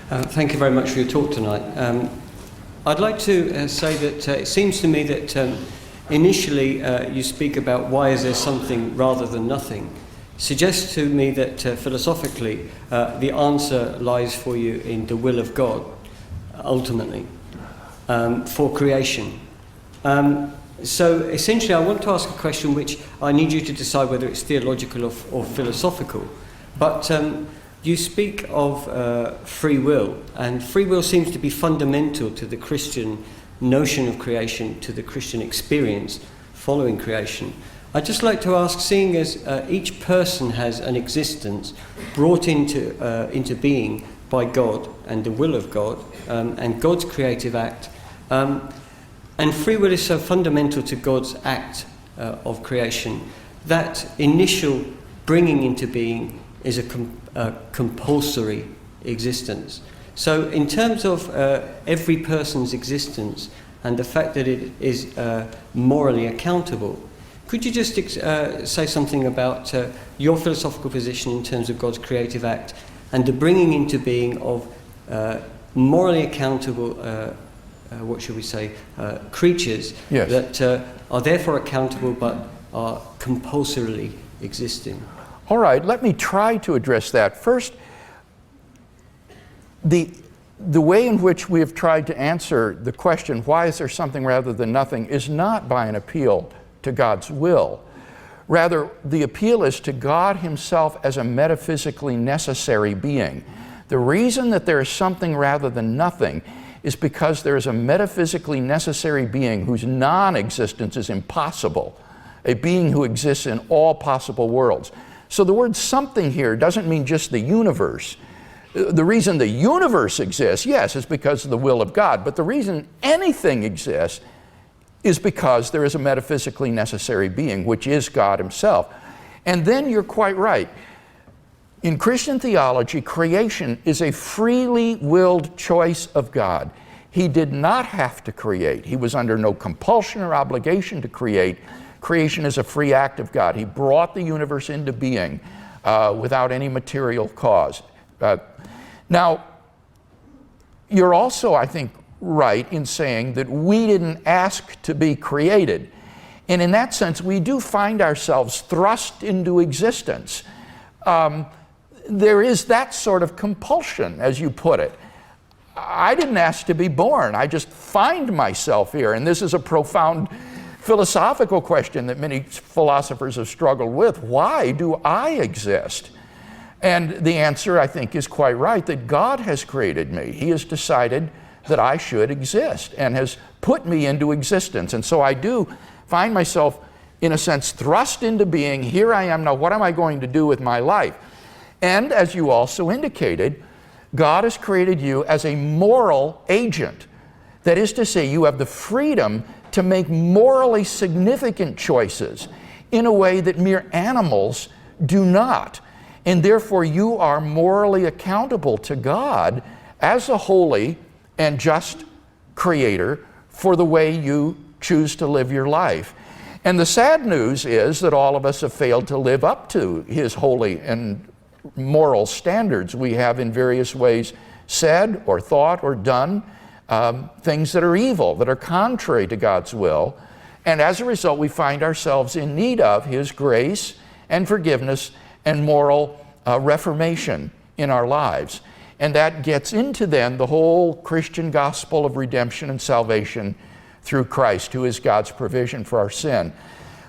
Thank you very much for your talk tonight. I'd like to say that it seems to me that initially you speak about why is there something rather than nothing. Suggests to me that philosophically the answer lies for you in the will of God, ultimately, for creation. So essentially I want to ask a question which I need you to decide whether it's theological or philosophical. But you speak of free will, and free will seems to be fundamental to the Christian notion of creation, to the Christian experience following creation. I'd just like to ask, seeing as each person has an existence brought into being by God and the will of God and God's creative act, and free will is so fundamental to God's act of creation, that initial bringing into being is a compulsory existence. So in terms of every person's existence and the fact that it is morally accountable, could you just say something about your philosophical position in terms of God's creative act and the bringing into being of morally accountable, what should we say, creatures yes. that are therefore accountable but are compulsorily existing? All right, let me try to address that. First, the way in which we have tried to answer the question, why is there something rather than nothing, is not by an appeal to God's will. Rather, the appeal is to God Himself as a metaphysically necessary being. The reason that there is something rather than nothing is because there is a metaphysically necessary being whose non-existence is impossible, a being who exists in all possible worlds. So the word something here doesn't mean just the universe. The reason the universe exists, yes, is because of the will of God, but the reason anything exists is because there is a metaphysically necessary being, which is God Himself. And then you're quite right. In Christian theology, creation is a freely willed choice of God. He did not have to create. He was under no compulsion or obligation to create. Creation is a free act of God. He brought the universe into being without any material cause. Now, you're also, I think, right in saying that we didn't ask to be created. And in that sense, we do find ourselves thrust into existence. There is that sort of compulsion, as you put it. I didn't ask to be born. I just find myself here. And this is a profound philosophical question that many philosophers have struggled with. Why do I exist? And the answer, I think, is quite right, that God has created me. He has decided that I should exist and has put me into existence. And so I do find myself, in a sense, thrust into being. Here I am now. What am I going to do with my life? And as you also indicated, God has created you as a moral agent. That is to say, you have the freedom to make morally significant choices in a way that mere animals do not. And therefore you are morally accountable to God as a holy and just creator for the way you choose to live your life. And the sad news is that all of us have failed to live up to His holy and moral standards. We have in various ways said or thought or done things that are evil, that are contrary to God's will. And as a result, we find ourselves in need of His grace and forgiveness and moral reformation in our lives. And that gets into then the whole Christian gospel of redemption and salvation through Christ, who is God's provision for our sin.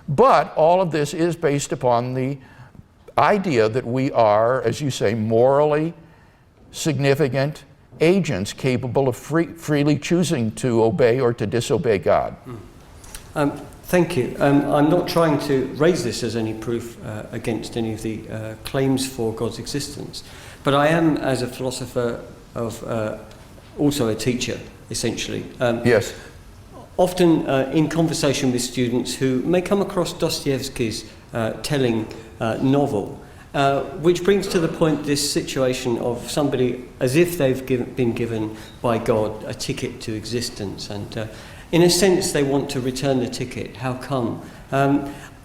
But all of this is based upon the idea that we are, as you say, morally significant agents capable of freely choosing to obey or to disobey God. Thank you. I'm not trying to raise this as any proof against any of the claims for God's existence, but I am, as a philosopher, also a teacher, essentially. Yes. Often in conversation with students who may come across Dostoevsky's telling novel, which brings to the point this situation of somebody as if they've been given by God a ticket to existence, and in a sense they want to return the ticket. How come?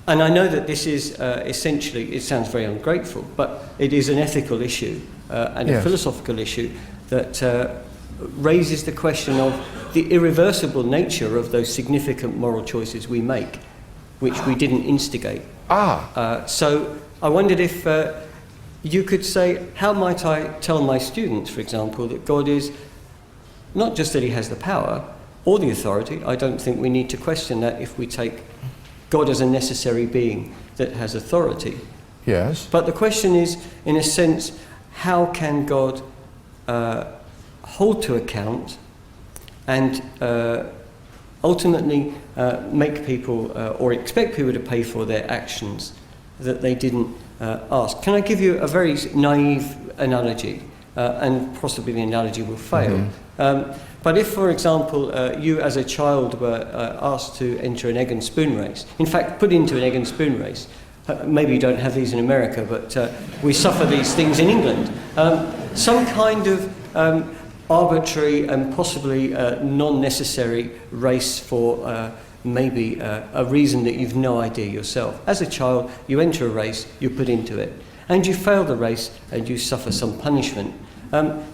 And I know that this is essentially, it sounds very ungrateful, but it is an ethical issue and yes. a philosophical issue that raises the question of the irreversible nature of those significant moral choices we make, which we didn't instigate. So I wondered if you could say, how might I tell my students, for example, that God is not just that he has the power or the authority. I don't think we need to question that if we take God as a necessary being that has authority. Yes. But the question is, in a sense, how can God hold to account and ultimately make people or expect people to pay for their actions that they didn't ask? Can I give you a very naive analogy? And possibly the analogy will fail. But if, for example, you as a child were asked to enter an egg and spoon race, in fact, put into an egg and spoon race, maybe you don't have these in America, but we suffer these things in England. Some kind of arbitrary and possibly non-necessary race for maybe a reason that you've no idea yourself. As a child, you enter a race, you're put into it, and you fail the race and you suffer some punishment.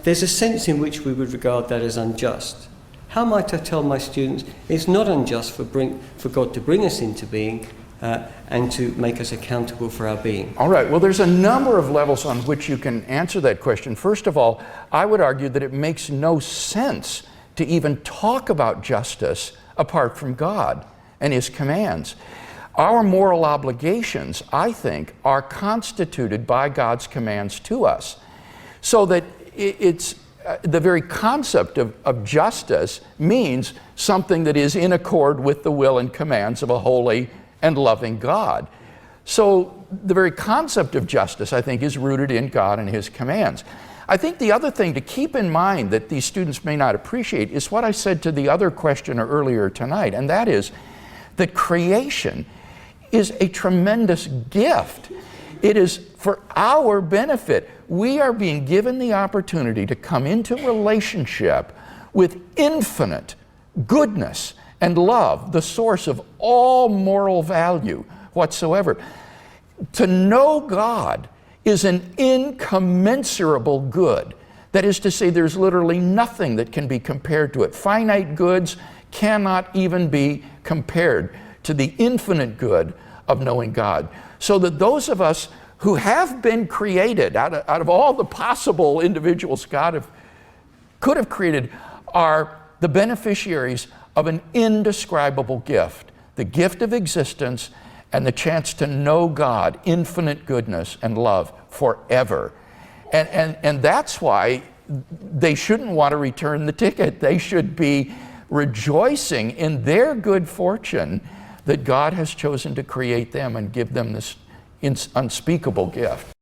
There's a sense in which we would regard that as unjust. How might I tell my students it's not unjust for God to bring us into being and to make us accountable for our being? All right, well, there's a number of levels on which you can answer that question. First of all, I would argue that it makes no sense to even talk about justice apart from God and his commands. Our moral obligations, I think, are constituted by God's commands to us. So that it's the very concept of justice means something that is in accord with the will and commands of a holy and loving God. So the very concept of justice, I think, is rooted in God and his commands. I think the other thing to keep in mind that these students may not appreciate is what I said to the other questioner earlier tonight, and that is that creation is a tremendous gift. It is for our benefit. We are being given the opportunity to come into relationship with infinite goodness and love, the source of all moral value whatsoever. To know God is an incommensurable good. That is to say, there's literally nothing that can be compared to it. Finite goods cannot even be compared to the infinite good of knowing God. So that those of us who have been created out of all the possible individuals God could have created are the beneficiaries of an indescribable gift, the gift of existence and the chance to know God, infinite goodness and love forever. And that's why they shouldn't want to return the ticket. They should be rejoicing in their good fortune that God has chosen to create them and give them this unspeakable gift.